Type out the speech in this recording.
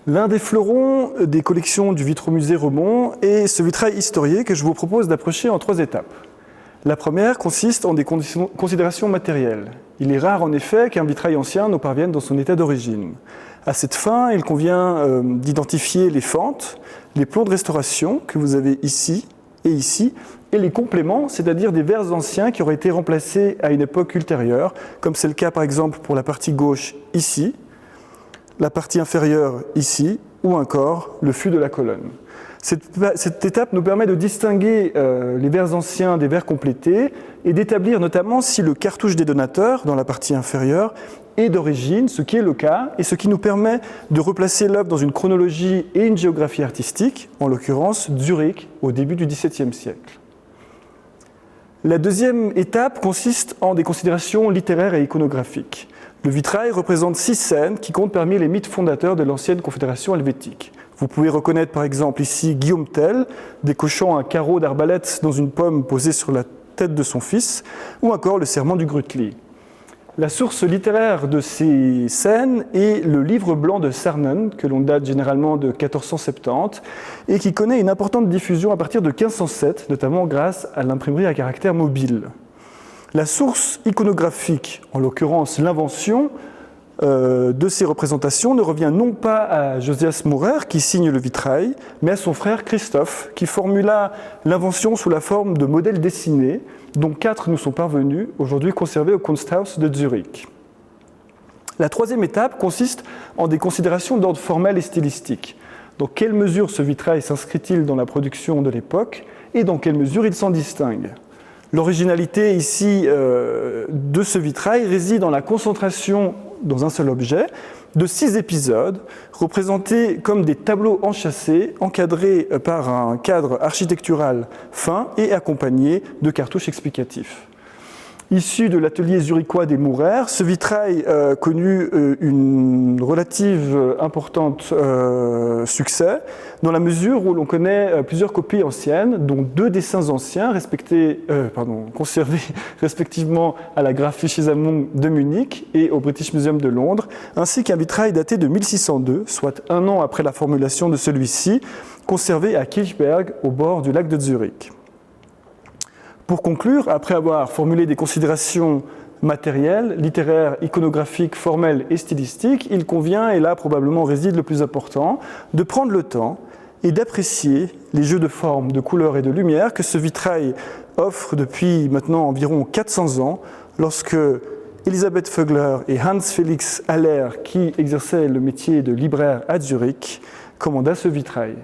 L'un des fleurons des collections du Vitromusée Remont est ce vitrail historié que je vous propose d'approcher en 3 étapes. La première consiste en des considérations matérielles. Il est rare en effet qu'un vitrail ancien nous parvienne dans son état d'origine. À cette fin, il convient d'identifier les fentes, les plombs de restauration que vous avez ici, et les compléments, c'est-à-dire des verres anciens qui auraient été remplacés à une époque ultérieure, comme c'est le cas par exemple pour la partie gauche ici, la partie inférieure ici, ou encore le fût de la colonne. Cette étape nous permet de distinguer les verres anciens des verres complétés et d'établir notamment si le cartouche détonateur, dans la partie inférieure, est d'origine, ce qui est le cas, et ce qui nous permet de replacer l'œuvre dans une chronologie et une géographie artistique, en l'occurrence Zurich, au début du XVIIe siècle. La deuxième étape consiste en des considérations littéraires et iconographiques. Le vitrail représente 6 scènes qui comptent parmi les mythes fondateurs de l'ancienne Confédération helvétique. Vous pouvez reconnaître par exemple ici Guillaume Tell, décochant un carreau d'arbalète dans une pomme posée sur la tête de son fils, ou encore le serment du Grutli. La source littéraire de ces scènes est le livre blanc de Sarnen, que l'on date généralement de 1470, et qui connaît une importante diffusion à partir de 1507, notamment grâce à l'imprimerie à caractère mobile. La source iconographique, en l'occurrence l'invention de ces représentations, ne revient non pas à Josias Maurer, qui signe le vitrail, mais à son frère Christophe, qui formula l'invention sous la forme de modèles dessinés, dont 4 nous sont parvenus, aujourd'hui conservés au Kunsthaus de Zurich. La troisième étape consiste en des considérations d'ordre formel et stylistique. Dans quelle mesure ce vitrail s'inscrit-il dans la production de l'époque et dans quelle mesure il s'en distingue ? L'originalité ici de ce vitrail réside dans la concentration dans un seul objet de 6 épisodes représentés comme des tableaux enchâssés, encadrés par un cadre architectural fin et accompagnés de cartouches explicatifs. Issu de l'atelier zurichois des Maurer, ce vitrail connut une relative importante succès dans la mesure où l'on connaît plusieurs copies anciennes, dont 2 dessins anciens conservés respectivement à la Graf Fischersammlung de Munich et au British Museum de Londres, ainsi qu'un vitrail daté de 1602, soit 1 an après la formulation de celui-ci, conservé à Kilchberg au bord du lac de Zurich. Pour conclure, après avoir formulé des considérations matérielles, littéraires, iconographiques, formelles et stylistiques, il convient, et là probablement réside le plus important, de prendre le temps et d'apprécier les jeux de formes, de couleurs et de lumière que ce vitrail offre depuis maintenant environ 400 ans, lorsque Elisabeth Vögler et Hans Felix Haller, qui exerçaient le métier de libraire à Zurich, commandaient ce vitrail.